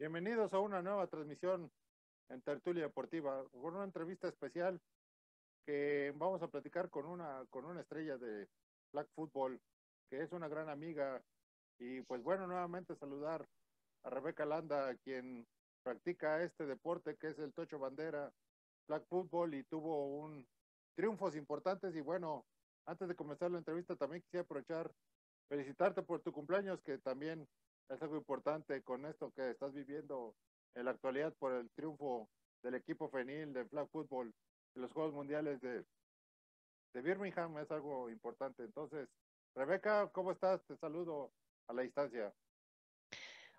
Bienvenidos a una nueva transmisión en Tertulia Deportiva, con una entrevista especial que vamos a platicar con una estrella de Flag Football, que es una gran amiga. Y pues bueno, nuevamente saludar a Rebeca Landa, quien practica este deporte que es el Tocho Bandera, Flag Football, y tuvo triunfos importantes. Y bueno, antes de comenzar la entrevista también quisiera aprovechar, felicitarte por tu cumpleaños, que también es algo importante con esto que estás viviendo en la actualidad por el triunfo del equipo femenil de Flag Football en los Juegos Mundiales de Birmingham. Es algo importante. Entonces, Rebeca, ¿cómo estás? Te saludo a la distancia.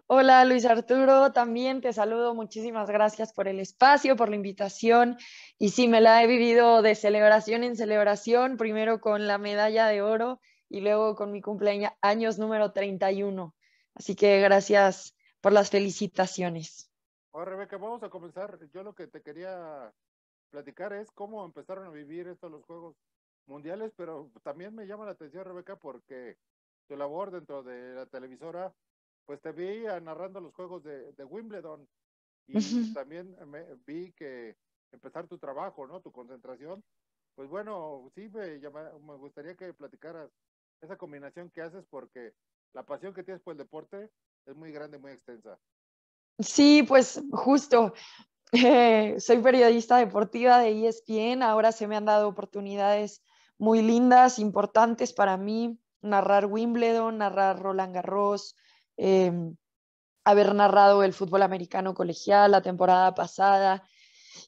Hola Luis Arturo, también te saludo, muchísimas gracias por el espacio, por la invitación. Y sí, me la he vivido de celebración en celebración, primero con la medalla de oro y luego con mi cumpleaños número 31. Así que gracias por las felicitaciones. Ahora, Rebeca, vamos a comenzar. Yo lo que te quería platicar es cómo empezaron a vivir estos los Juegos Mundiales, pero también me llama la atención, Rebeca, porque tu labor dentro de la televisora, pues te vi narrando los Juegos de Wimbledon, y también vi que empezar tu trabajo, ¿no? Tu concentración. Pues bueno, sí me gustaría que platicaras esa combinación que haces, porque la pasión que tienes por el deporte es muy grande, muy extensa. Sí, pues justo, soy periodista deportiva de ESPN, ahora se me han dado oportunidades muy lindas, importantes para mí, narrar Wimbledon, narrar Roland Garros, haber narrado el fútbol americano colegial la temporada pasada.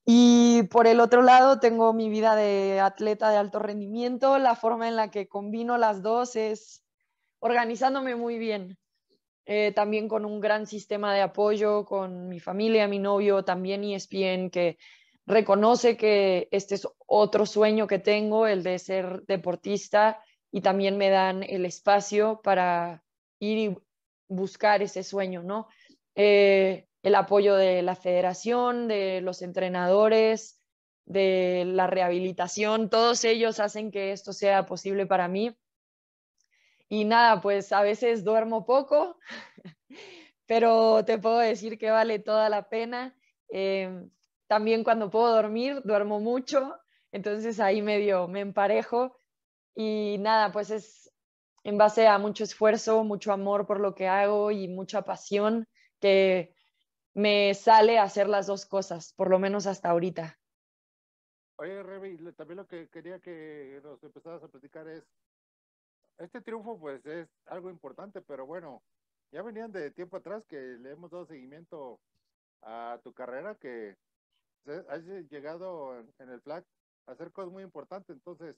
Y por el otro lado, tengo mi vida de atleta de alto rendimiento. La forma en la que combino las dos es organizándome muy bien. También con un gran sistema de apoyo, con mi familia, mi novio, también ESPN, que reconoce que este es otro sueño que tengo, el de ser deportista, y también me dan el espacio para ir y buscar ese sueño, ¿no? El apoyo de la federación, de los entrenadores, de la rehabilitación, todos ellos hacen que esto sea posible para mí. Y nada, pues a veces duermo poco, pero te puedo decir que vale toda la pena. Eh, También cuando puedo dormir, duermo mucho, entonces ahí medio me emparejo y nada, pues es en base a mucho esfuerzo, mucho amor por lo que hago y mucha pasión que me sale a hacer las dos cosas, por lo menos hasta ahorita. Oye, Revi, también lo que quería que nos empezaras a platicar es, este triunfo pues es algo importante, pero bueno, ya venían de tiempo atrás que le hemos dado seguimiento a tu carrera, que has llegado en el flag a hacer cosas muy importantes. Entonces,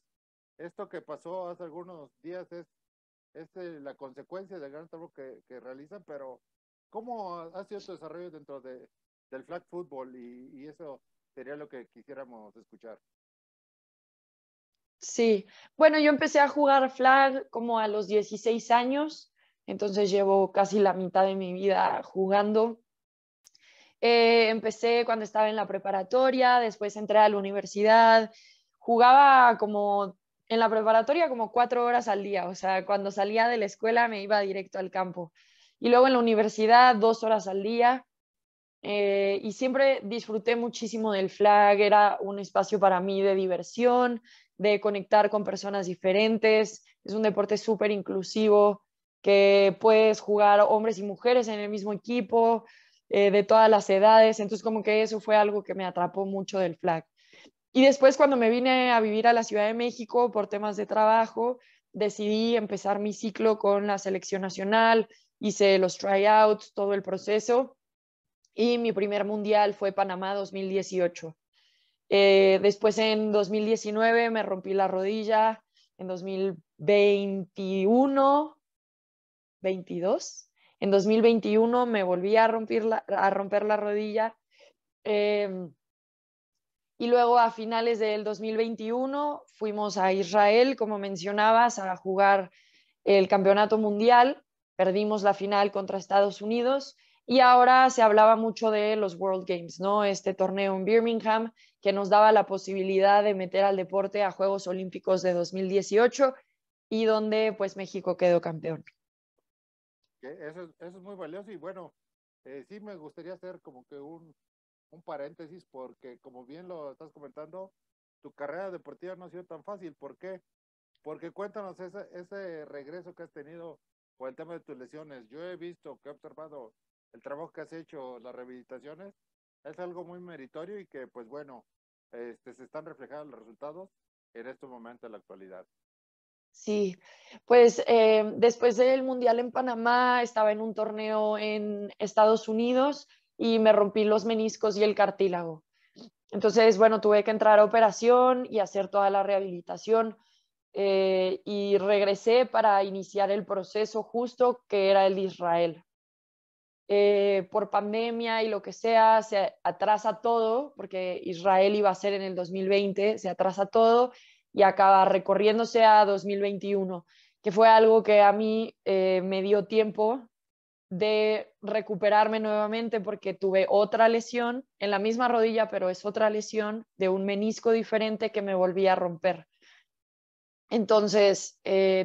esto que pasó hace algunos días es la consecuencia del gran trabajo que realizan. Pero ¿cómo ha sido tu desarrollo dentro del flag football? Y eso sería lo que quisiéramos escuchar. Sí, bueno, yo empecé a jugar flag como a los 16 años, entonces llevo casi la mitad de mi vida jugando. Empecé cuando estaba en la preparatoria, después entré a la universidad, jugaba como en la preparatoria como 4 horas al día, o sea, cuando salía de la escuela me iba directo al campo. Y luego en la universidad 2 horas al día, y siempre disfruté muchísimo del flag, era un espacio para mí de diversión, de conectar con personas diferentes, es un deporte súper inclusivo, que puedes jugar hombres y mujeres en el mismo equipo, de todas las edades, entonces como que eso fue algo que me atrapó mucho del flag. Y después cuando me vine a vivir a la Ciudad de México por temas de trabajo, decidí empezar mi ciclo con la selección nacional, hice los tryouts, todo el proceso, y mi primer mundial fue Panamá 2018. Después en 2019 me rompí la rodilla, en 2021, 22, en 2021 me volví a romper la rodilla, eh, y luego a finales del 2021 fuimos a Israel, como mencionabas, a jugar el campeonato mundial, perdimos la final contra Estados Unidos y ahora se hablaba mucho de los World Games, ¿no? Este torneo en Birmingham que nos daba la posibilidad de meter al deporte a Juegos Olímpicos de 2018 y donde pues México quedó campeón. Que eso es muy valioso. Y bueno, Sí me gustaría hacer como que un paréntesis porque como bien lo estás comentando, tu carrera deportiva no ha sido tan fácil. ¿Por qué? Porque cuéntanos ese regreso que has tenido por el tema de tus lesiones. Yo he visto, que he observado el trabajo que has hecho, las rehabilitaciones, es algo muy meritorio y que, pues bueno, se están reflejando los resultados en este momento en la actualidad. Sí, pues después del Mundial en Panamá estaba en un torneo en Estados Unidos y me rompí los meniscos y el cartílago. Entonces, bueno, tuve que entrar a operación y hacer toda la rehabilitación y regresé para iniciar el proceso justo que era el de Israel. Por pandemia y lo que sea, se atrasa todo, porque Israel iba a ser en el 2020, se atrasa todo y acaba recorriéndose a 2021, que fue algo que a mí me dio tiempo de recuperarme nuevamente porque tuve otra lesión en la misma rodilla, pero es otra lesión de un menisco diferente que me volví a romper. Entonces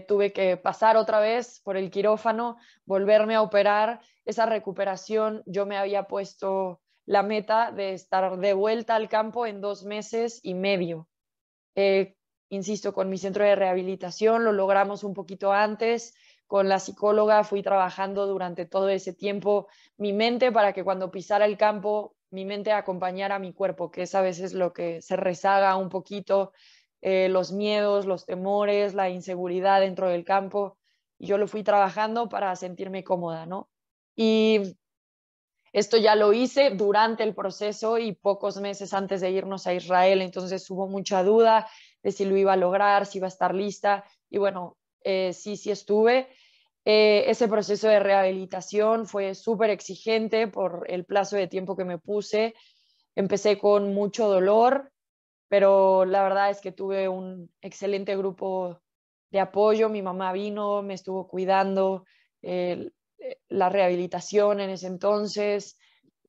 tuve que pasar otra vez por el quirófano, volverme a operar. Esa recuperación, yo me había puesto la meta de estar de vuelta al campo en 2 meses y medio. Eh, Insisto, con mi centro de rehabilitación lo logramos un poquito antes. Con la psicóloga fui trabajando durante todo ese tiempo mi mente para que cuando pisara el campo, mi mente acompañara a mi cuerpo, que es a veces lo que se rezaga un poquito, los miedos, los temores, la inseguridad dentro del campo. Y yo lo fui trabajando para sentirme cómoda, ¿no? Y esto ya lo hice durante el proceso y pocos meses antes de irnos a Israel, entonces hubo mucha duda de si lo iba a lograr, si iba a estar lista. Y bueno, sí estuve. Ese proceso de rehabilitación fue súper exigente por el plazo de tiempo que me puse. Empecé con mucho dolor, pero la verdad es que tuve un excelente grupo de apoyo. Mi mamá vino, me estuvo cuidando, la rehabilitación en ese entonces,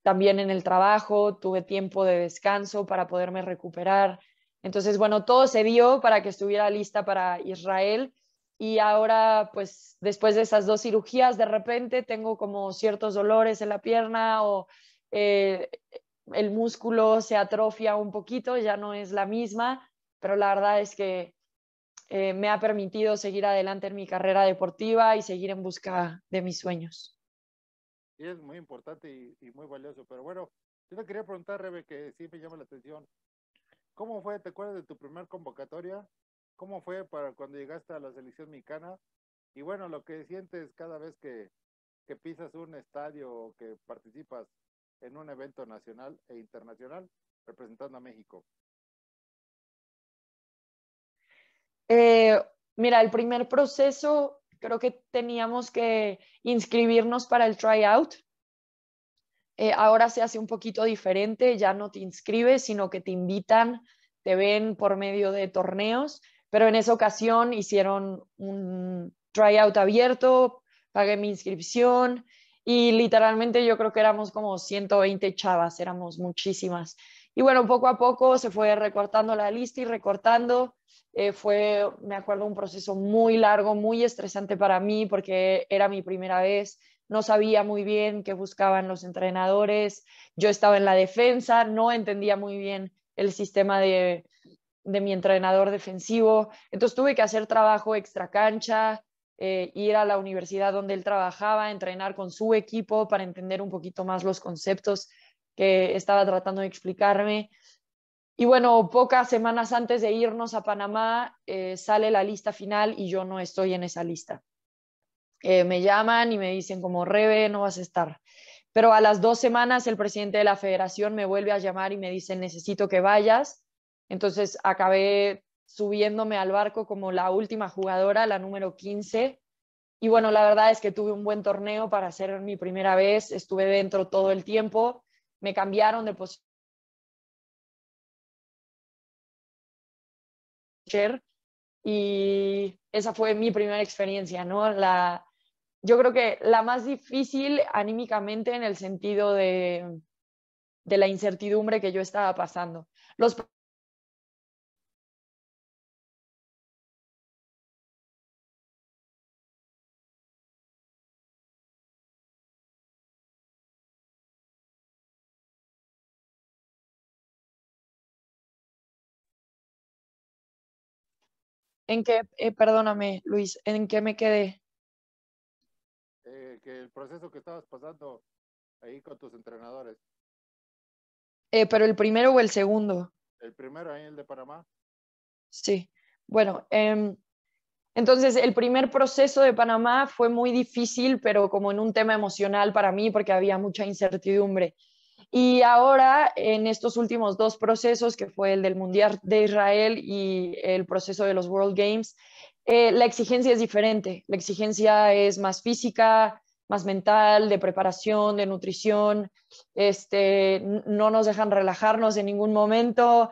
también en el trabajo, tuve tiempo de descanso para poderme recuperar. Entonces, bueno, todo se dio para que estuviera lista para Israel y ahora, pues, después de esas 2 cirugías, de repente tengo como ciertos dolores en la pierna o eh, el músculo se atrofia un poquito, ya no es la misma, pero la verdad es que me ha permitido seguir adelante en mi carrera deportiva y seguir en busca de mis sueños. Y es muy importante y muy valioso. Pero bueno, yo te quería preguntar, Rebe, que sí me llama la atención. ¿Cómo fue, te acuerdas de tu primer convocatoria? ¿Cómo fue para cuando llegaste a la selección mexicana? Y bueno, lo que sientes cada vez que pisas un estadio o que participas en un evento nacional e internacional representando a México. Eh, Mira, el primer proceso creo que teníamos que inscribirnos para el tryout. Ahora se hace un poquito diferente, ya no te inscribes, sino que te invitan, te ven por medio de torneos, pero en esa ocasión hicieron un tryout abierto, pagué mi inscripción y literalmente yo creo que éramos como 120 chavas, éramos muchísimas. Y bueno, poco a poco se fue recortando la lista y recortando. Fue, me acuerdo, un proceso muy largo, muy estresante para mí porque era mi primera vez, no sabía muy bien qué buscaban los entrenadores, yo estaba en la defensa, no entendía muy bien el sistema de mi entrenador defensivo, entonces tuve que hacer trabajo extra cancha, ir a la universidad donde él trabajaba, entrenar con su equipo para entender un poquito más los conceptos que estaba tratando de explicarme. Y bueno, pocas semanas antes de irnos a Panamá, sale la lista final y yo no estoy en esa lista. Me llaman y me dicen como, Rebe, no vas a estar. Pero a las 2 semanas el presidente de la federación me vuelve a llamar y me dice, necesito que vayas. Entonces acabé subiéndome al barco como la última jugadora, la número 15. Y bueno, la verdad es que tuve un buen torneo para ser mi primera vez. Estuve dentro todo el tiempo. Me cambiaron de posición y esa fue mi primera experiencia, ¿no? Yo creo que la más difícil anímicamente en el sentido de la incertidumbre que yo estaba pasando. Los ¿En qué, perdóname, Luis, en qué me quedé? Que el proceso que estabas pasando ahí con tus entrenadores. Pero el primero o el segundo. El primero ahí, el de Panamá. Sí. Bueno, entonces el primer proceso de Panamá fue muy difícil, pero como en un tema emocional para mí, porque había mucha incertidumbre. Y ahora, en estos últimos dos procesos, que fue el del Mundial de Israel y el proceso de los World Games, la exigencia es diferente. La exigencia es más física, más mental, de preparación, de nutrición. No nos dejan relajarnos en ningún momento.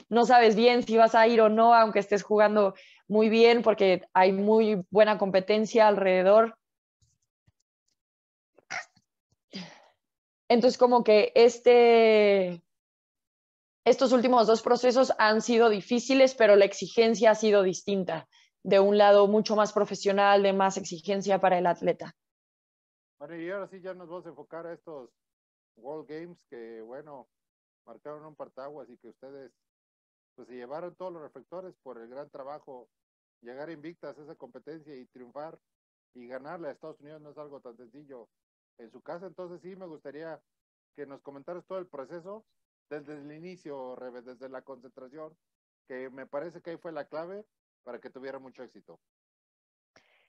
No sabes bien si vas a ir o no, aunque estés jugando muy bien, porque hay muy buena competencia alrededor. Entonces, como que estos últimos dos procesos han sido difíciles, pero la exigencia ha sido distinta, de un lado mucho más profesional, de más exigencia para el atleta. Bueno, y ahora sí ya nos vamos a enfocar a estos World Games que, bueno, marcaron un partaguas y que ustedes pues se llevaron todos los reflectores por el gran trabajo, llegar invictas a esa competencia y triunfar y ganarle a Estados Unidos no es algo tan sencillo en su casa. Entonces sí me gustaría que nos comentaras todo el proceso desde el inicio, Rebe, desde la concentración, que me parece que ahí fue la clave para que tuviera mucho éxito.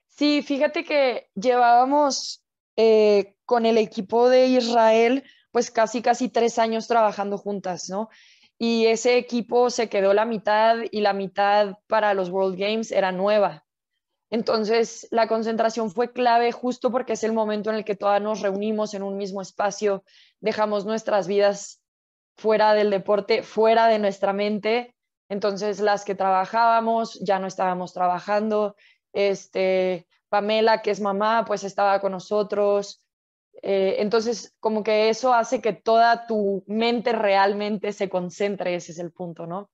Sí, fíjate que llevábamos con el equipo de Israel pues casi 3 años trabajando juntas, ¿no? Y ese equipo se quedó la mitad y la mitad para los World Games era nueva. Entonces, la concentración fue clave justo porque es el momento en el que todas nos reunimos en un mismo espacio, dejamos nuestras vidas fuera del deporte, fuera de nuestra mente. Entonces, las que trabajábamos ya no estábamos trabajando. Pamela, que es mamá, pues estaba con nosotros. Entonces, como que eso hace que toda tu mente realmente se concentre, ese es el punto, ¿no?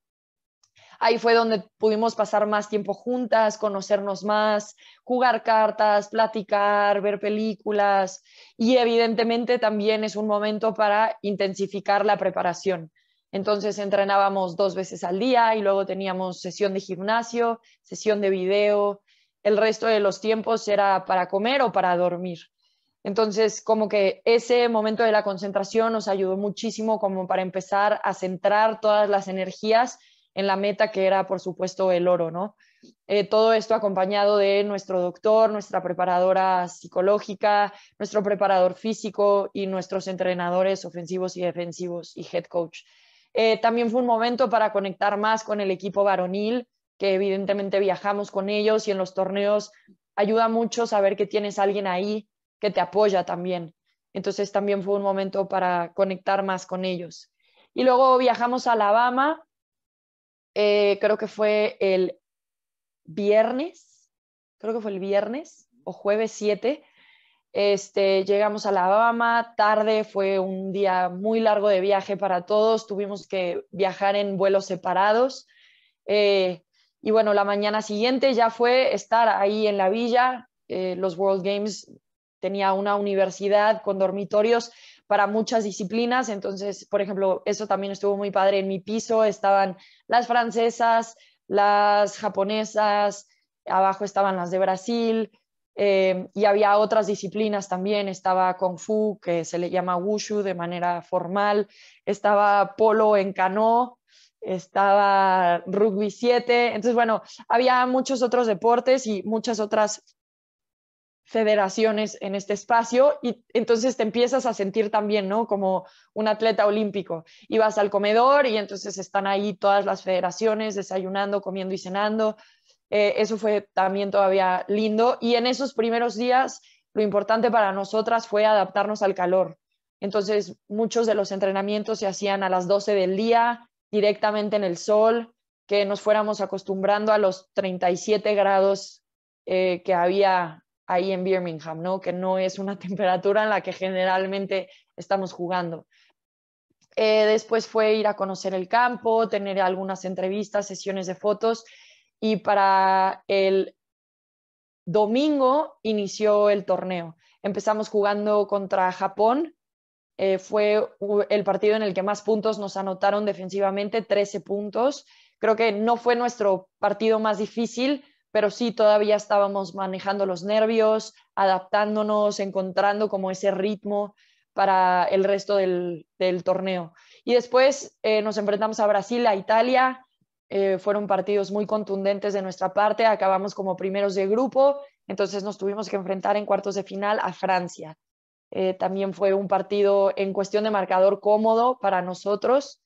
Ahí fue donde pudimos pasar más tiempo juntas, conocernos más, jugar cartas, platicar, ver películas y evidentemente también es un momento para intensificar la preparación. Entonces entrenábamos 2 veces al día y luego teníamos sesión de gimnasio, sesión de video. El resto de los tiempos era para comer o para dormir. Entonces, como que ese momento de la concentración nos ayudó muchísimo como para empezar a centrar todas las energías en la meta que era, por supuesto, el oro, ¿no? Todo esto acompañado de nuestro doctor, nuestra preparadora psicológica, nuestro preparador físico y nuestros entrenadores ofensivos y defensivos y head coach. También fue un momento para conectar más con el equipo varonil, que evidentemente viajamos con ellos y en los torneos ayuda mucho saber que tienes a alguien ahí que te apoya también. Entonces también fue un momento para conectar más con ellos. Y luego viajamos a Alabama, creo que fue el viernes, creo que fue el viernes o jueves 7. Llegamos a Alabama, tarde, fue un día muy largo de viaje para todos, tuvimos que viajar en vuelos separados. Y bueno, la mañana siguiente ya fue estar ahí en la villa. Los World Games tenía una universidad con dormitorios para muchas disciplinas, entonces, por ejemplo, eso también estuvo muy padre. En mi piso estaban las francesas, las japonesas, abajo estaban las de Brasil, y había otras disciplinas también, estaba Kung Fu, que se le llama Wushu de manera formal, estaba polo en canoa, estaba rugby 7, entonces bueno, había muchos otros deportes y muchas otras federaciones en este espacio y entonces te empiezas a sentir también, ¿no? Como un atleta olímpico. Y vas al comedor y entonces están ahí todas las federaciones desayunando, comiendo y cenando. Eso fue también todavía lindo. Y en esos primeros días, lo importante para nosotras fue adaptarnos al calor. Entonces, muchos de los entrenamientos se hacían a las 12 del día, directamente en el sol, que nos fuéramos acostumbrando a los 37 grados que había ahí en Birmingham, ¿no? Que no es una temperatura en la que generalmente estamos jugando. Después fue ir a conocer el campo, tener algunas entrevistas, sesiones de fotos y para el domingo inició el torneo. Empezamos jugando contra Japón. Fue el partido en el que más puntos nos anotaron defensivamente, 13 puntos, Creo que no fue nuestro partido más difícil, pero sí todavía estábamos manejando los nervios, adaptándonos, encontrando como ese ritmo para el resto del torneo. Y después nos enfrentamos a Brasil, a Italia. Fueron partidos muy contundentes de nuestra parte. Acabamos como primeros de grupo, entonces nos tuvimos que enfrentar en cuartos de final a Francia. También fue un partido en cuestión de marcador cómodo para nosotros.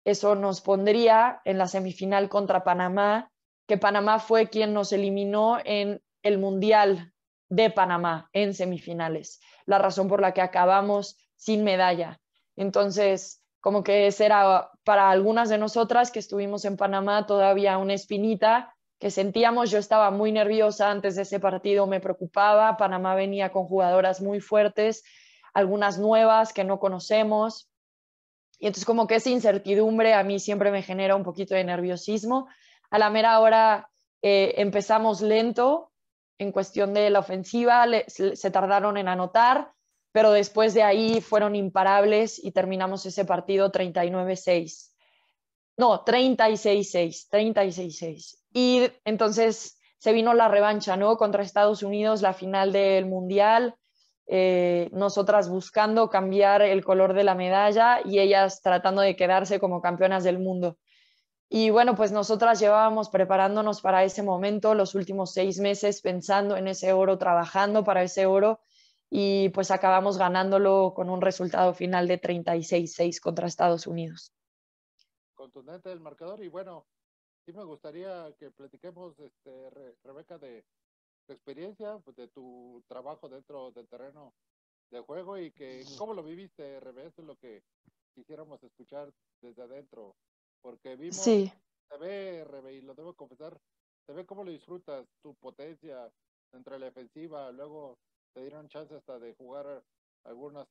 Eso nos pondría en la semifinal contra Panamá, que Panamá fue quien nos eliminó en el Mundial de Panamá en semifinales, la razón por la que acabamos sin medalla. Entonces, como que ese era para algunas de nosotras que estuvimos en Panamá todavía una espinita que sentíamos. Yo estaba muy nerviosa antes de ese partido, me preocupaba. Panamá venía con jugadoras muy fuertes, algunas nuevas que no conocemos. Y entonces como que esa incertidumbre a mí siempre me genera un poquito de nerviosismo. A la mera hora empezamos lento en cuestión de la ofensiva, se tardaron en anotar, pero después de ahí fueron imparables y terminamos ese partido 39-6. No, 36-6, 36-6. Y entonces se vino la revancha, ¿no? Contra Estados Unidos, la final del Mundial. Nosotras buscando cambiar el color de la medalla y ellas tratando de quedarse como campeonas del mundo. Y bueno, pues nosotras llevábamos preparándonos para ese momento los últimos 6 meses, pensando en ese oro, trabajando para ese oro, y pues acabamos ganándolo con un resultado final de 36-6 contra Estados Unidos. Contundente el marcador. Y bueno, sí me gustaría que platiquemos, Rebeca, de tu experiencia, pues, de tu trabajo dentro del terreno de juego y que cómo lo viviste, Rebe. Eso es lo que quisiéramos escuchar desde adentro, porque vimos, Sí. se ve, Rebe, y lo debo confesar, se ve cómo lo disfrutas, tu potencia entre la defensiva. Luego te dieron chance hasta de jugar algunas,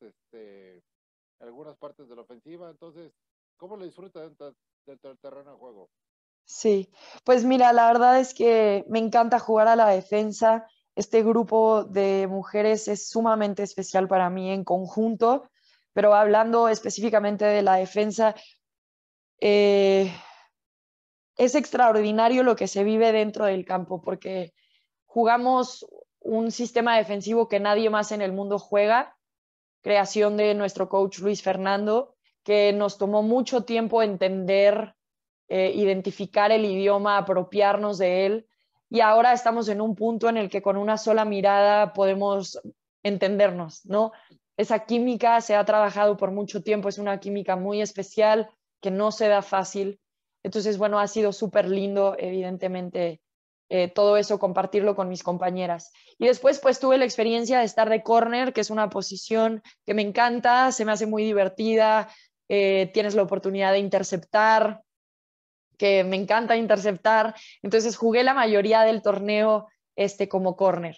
algunas partes de la ofensiva. Entonces, ¿cómo lo disfrutas dentro del terreno de juego? Sí, pues mira, la verdad es que me encanta jugar a la defensa. Este grupo de mujeres es sumamente especial para mí en conjunto, pero hablando específicamente de la defensa, eh, es extraordinario lo que se vive dentro del campo, porque jugamos un sistema defensivo que nadie más en el mundo juega, creación de nuestro coach Luis Fernando, que nos tomó mucho tiempo entender, identificar el idioma, apropiarnos de él, y ahora estamos en un punto en el que con una sola mirada podemos entendernos, ¿no? Esa química se ha trabajado por mucho tiempo, es una química muy especial que no se da fácil. Entonces, bueno, ha sido súper lindo, evidentemente, todo eso, compartirlo con mis compañeras. Y después, pues tuve la experiencia de estar de corner, que es una posición que me encanta, se me hace muy divertida, tienes la oportunidad de interceptar, que me encanta interceptar. Entonces jugué la mayoría del torneo como corner.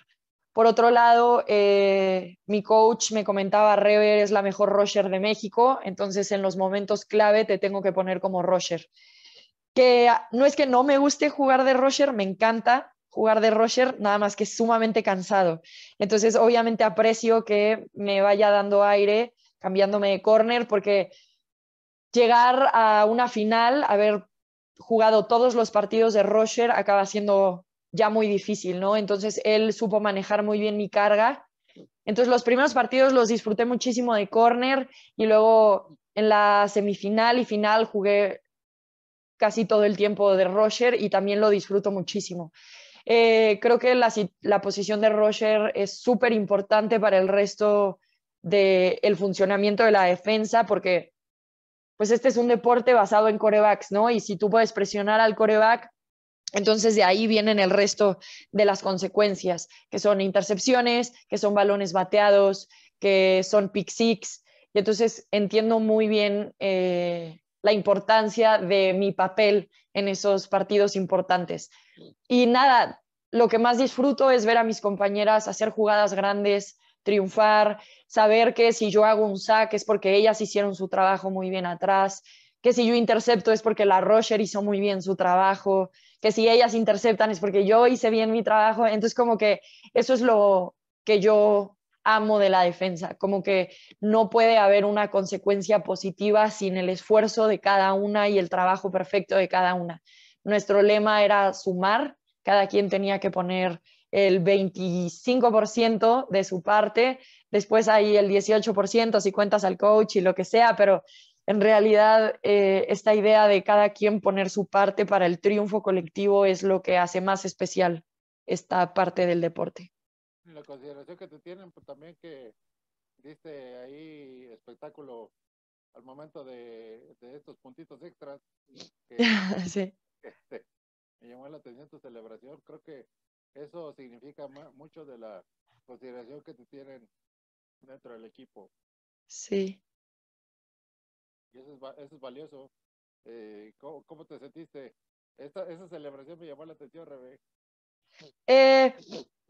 Por otro lado, mi coach me comentaba, Rever es la mejor rusher de México, entonces en los momentos clave te tengo que poner como rusher. Que no es que no me guste jugar de rusher, me encanta jugar de rusher, nada más que es sumamente cansado. Entonces, obviamente aprecio que me vaya dando aire, cambiándome de corner, porque llegar a una final, haber jugado todos los partidos de rusher, acaba siendo ya muy difícil, ¿no? Entonces, él supo manejar muy bien mi carga. Entonces, los primeros partidos los disfruté muchísimo de corner y luego en la semifinal y final jugué casi todo el tiempo de rusher y también lo disfruto muchísimo. Creo que la posición de rusher es súper importante para el resto del funcionamiento de la defensa, porque pues este es un deporte basado en corebacks, ¿no? Y si tú puedes presionar al coreback, entonces de ahí vienen el resto de las consecuencias, que son intercepciones, que son balones bateados, que son pick six. Y entonces entiendo muy bien la importancia de mi papel en esos partidos importantes. Y nada, lo que más disfruto es ver a mis compañeras hacer jugadas grandes, triunfar, saber que si yo hago un sack es porque ellas hicieron su trabajo muy bien atrás, que si yo intercepto es porque la rusher hizo muy bien su trabajo, que si ellas interceptan es porque yo hice bien mi trabajo. Entonces como que eso es lo que yo amo de la defensa, como que no puede haber una consecuencia positiva sin el esfuerzo de cada una y el trabajo perfecto de cada una. Nuestro lema era sumar, cada quien tenía que poner el 25% de su parte, después hay el 18% si cuentas al coach y lo que sea, pero en realidad esta idea de cada quien poner su parte para el triunfo colectivo es lo que hace más especial esta parte del deporte. La consideración que te tienen, pues también que diste ahí espectáculo al momento de estos puntitos extras, que Sí. me llamó la atención tu celebración. Creo que eso significa mucho de la consideración que te tienen dentro del equipo. Sí. Y eso es valioso. ¿Cómo te sentiste? Esa celebración me llamó la atención, Rebe.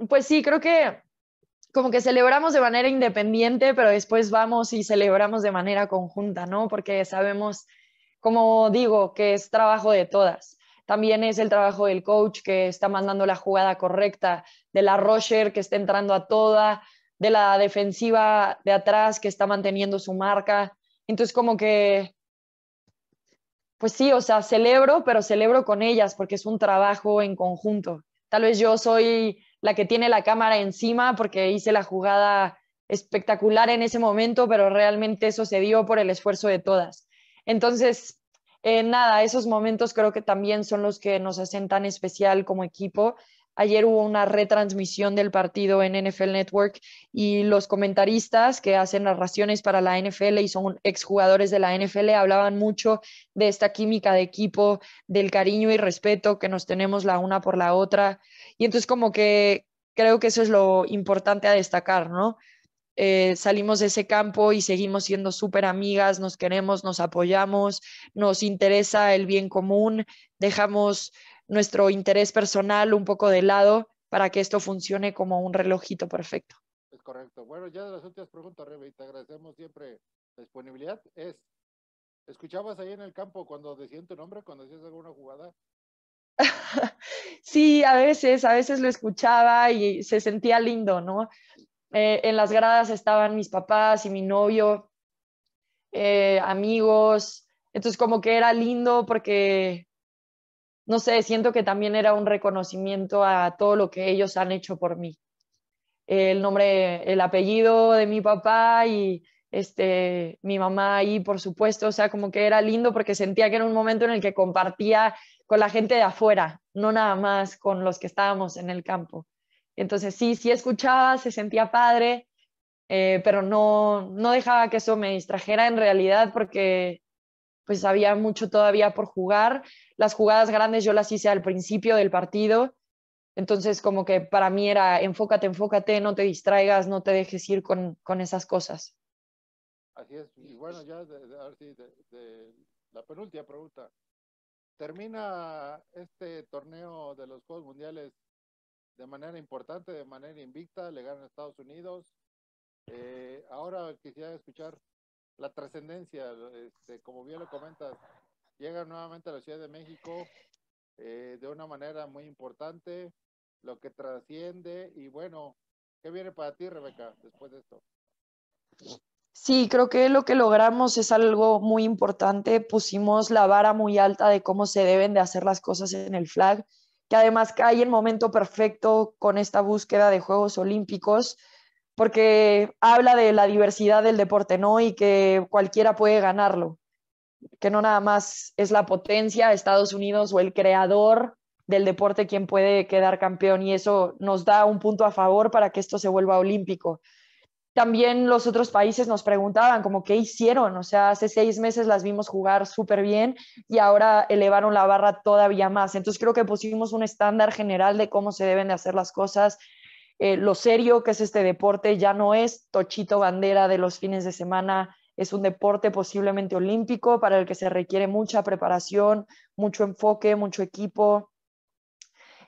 Pues sí, creo que como que celebramos de manera independiente, pero después vamos y celebramos de manera conjunta, ¿no? Porque sabemos, como digo, que es trabajo de todas. También es el trabajo del coach que está mandando la jugada correcta, de la rusher que está entrando a toda, de la defensiva de atrás que está manteniendo su marca. Entonces, como que, pues sí, o sea, celebro, pero celebro con ellas porque es un trabajo en conjunto. Tal vez yo soy la que tiene la cámara encima porque hice la jugada espectacular en ese momento, pero realmente eso se dio por el esfuerzo de todas. Entonces, nada, esos momentos creo que también son los que nos hacen tan especial como equipo. Ayer hubo una retransmisión del partido en NFL Network y los comentaristas que hacen narraciones para la NFL y son exjugadores de la NFL hablaban mucho de esta química de equipo, del cariño y respeto que nos tenemos la una por la otra. Y entonces como que creo que eso es lo importante a destacar, ¿no? Salimos de ese campo y seguimos siendo súper amigas, nos queremos, nos apoyamos, nos interesa el bien común, dejamos nuestro interés personal un poco de lado para que esto funcione como un relojito perfecto. Es correcto. Bueno, ya de las últimas preguntas, Rebe, y te agradecemos siempre la disponibilidad. ¿Escuchabas ahí en el campo cuando decían tu nombre, cuando hacías alguna jugada? Sí, a veces lo escuchaba y se sentía lindo, ¿no? En las gradas estaban mis papás y mi novio, amigos, entonces como que era lindo porque, no sé, siento que también era un reconocimiento a todo lo que ellos han hecho por mí. El nombre, el apellido de mi papá y mi mamá ahí, por supuesto, o sea, como que era lindo porque sentía que era un momento en el que compartía con la gente de afuera, no nada más con los que estábamos en el campo. Entonces sí, sí escuchaba, se sentía padre, pero no dejaba que eso me distrajera en realidad porque pues había mucho todavía por jugar. Las jugadas grandes yo las hice al principio del partido, entonces como que para mí era enfócate, no te distraigas, no te dejes ir con esas cosas. Así es. Y bueno, ya a ver si de la penúltima pregunta. Termina este torneo de los Juegos Mundiales de manera importante, de manera invicta, le ganan a Estados Unidos. Ahora quisiera escuchar la trascendencia, como bien lo comentas, llega nuevamente a la Ciudad de México de una manera muy importante, lo que trasciende y bueno, ¿qué viene para ti, Rebeca, después de esto? Sí, creo que lo que logramos es algo muy importante. Pusimos la vara muy alta de cómo se deben de hacer las cosas en el flag, que además cae en momento perfecto con esta búsqueda de Juegos Olímpicos, porque habla de la diversidad del deporte, ¿no? Y que cualquiera puede ganarlo, que no nada más es la potencia, Estados Unidos o el creador del deporte quien puede quedar campeón, y eso nos da un punto a favor para que esto se vuelva olímpico. También los otros países nos preguntaban como qué hicieron, o sea, hace 6 meses las vimos jugar súper bien y ahora elevaron la barra todavía más. Entonces creo que pusimos un estándar general de cómo se deben de hacer las cosas. Lo serio que es este deporte ya no es tochito bandera de los fines de semana, es un deporte posiblemente olímpico para el que se requiere mucha preparación, mucho enfoque, mucho equipo.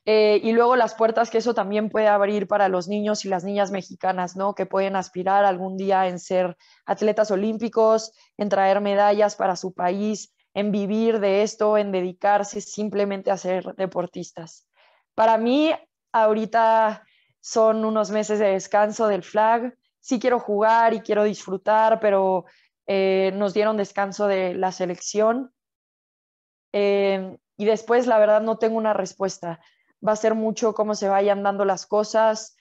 Y luego las puertas que eso también puede abrir para los niños y las niñas mexicanas, ¿no? Que pueden aspirar algún día en ser atletas olímpicos, en traer medallas para su país, en vivir de esto, en dedicarse simplemente a ser deportistas. Para mí, ahorita son unos meses de descanso del flag, sí quiero jugar y quiero disfrutar, pero nos dieron descanso de la selección. Y después, la verdad, no tengo una respuesta. Va a ser mucho cómo se vayan dando las cosas.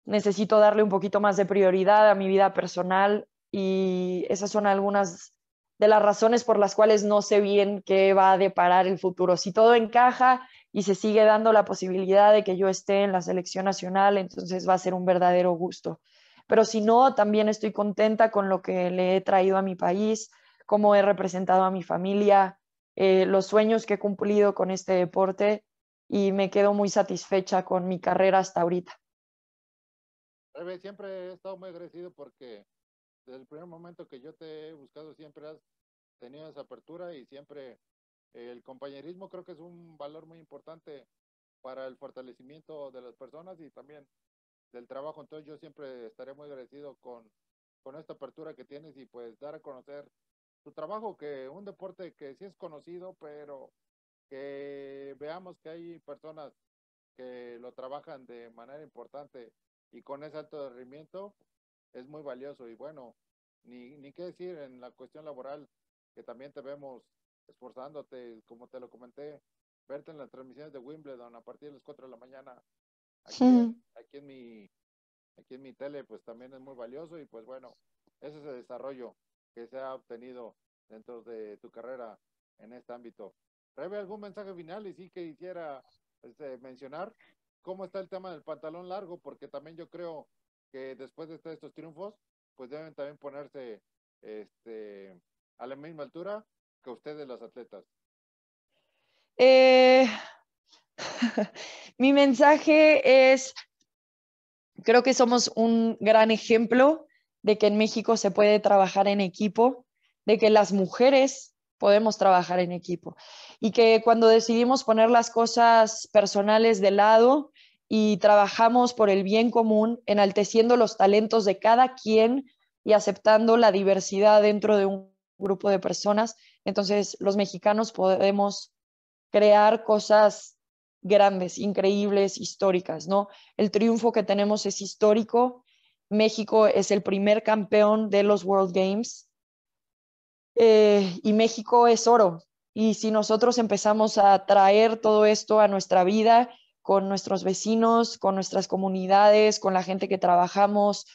Necesito darle un poquito más de prioridad a mi vida personal y esas son algunas de las razones por las cuales no sé bien qué va a deparar el futuro. Si todo encaja y se sigue dando la posibilidad de que yo esté en la selección nacional, entonces va a ser un verdadero gusto. Pero si no, también estoy contenta con lo que le he traído a mi país, cómo he representado a mi familia, los sueños que he cumplido con este deporte y me quedo muy satisfecha con mi carrera hasta ahorita. Rebe, siempre he estado muy agradecido porque desde el primer momento que yo te he buscado siempre has tenido esa apertura y siempre el compañerismo creo que es un valor muy importante para el fortalecimiento de las personas y también del trabajo. Entonces yo siempre estaré muy agradecido con esta apertura que tienes y pues dar a conocer tu trabajo, que un deporte que sí es conocido, pero que veamos que hay personas que lo trabajan de manera importante y con ese alto rendimiento es muy valioso. Y bueno, ni qué decir en la cuestión laboral, que también te vemos esforzándote, como te lo comenté, verte en las transmisiones de Wimbledon a partir de las 4 de la mañana aquí aquí en mi tele, pues también es muy valioso y pues bueno, ese es el desarrollo que se ha obtenido dentro de tu carrera en este ámbito. Rebe, ¿algún mensaje final y sí que quisiera mencionar cómo está el tema del pantalón largo? Porque también yo creo que después de estos triunfos, pues deben también ponerse a la misma altura que ustedes los atletas. Eh, mi mensaje es, creo que somos un gran ejemplo de que en México se puede trabajar en equipo, de que las mujeres podemos trabajar en equipo y que cuando decidimos poner las cosas personales de lado y trabajamos por el bien común, enalteciendo los talentos de cada quien y aceptando la diversidad dentro de un grupo de personas, entonces los mexicanos podemos crear cosas grandes, increíbles, históricas, ¿no? El triunfo que tenemos es histórico. México es el primer campeón de los World Games y México es oro. Y si nosotros empezamos a traer todo esto a nuestra vida, con nuestros vecinos, con nuestras comunidades, con la gente que trabajamos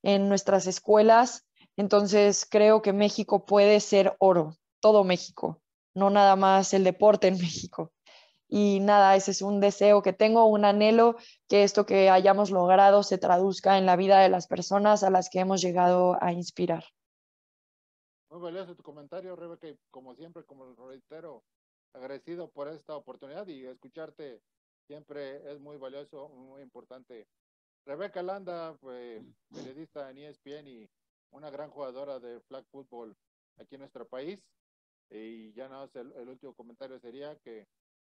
en nuestras escuelas, entonces creo que México puede ser oro, todo México, no nada más el deporte en México. Y nada, ese es un deseo que tengo, un anhelo, que esto que hayamos logrado se traduzca en la vida de las personas a las que hemos llegado a inspirar. Muy valioso tu comentario, Rebeca, y como siempre, como lo reitero, agradecido por esta oportunidad y escucharte siempre es muy valioso, muy importante. Rebeca Landa, periodista en ESPN y una gran jugadora de flag football aquí en nuestro país. Y ya nada más el último comentario sería que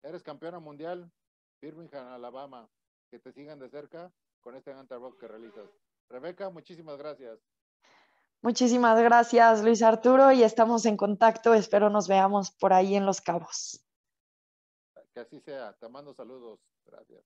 eres campeona mundial, Birmingham, Alabama, que te sigan de cerca con este gran trabajo que realizas. Rebeca, muchísimas gracias. Muchísimas gracias, Luis Arturo, y estamos en contacto. Espero nos veamos por ahí en Los Cabos. Que así sea. Te mando saludos. Gracias.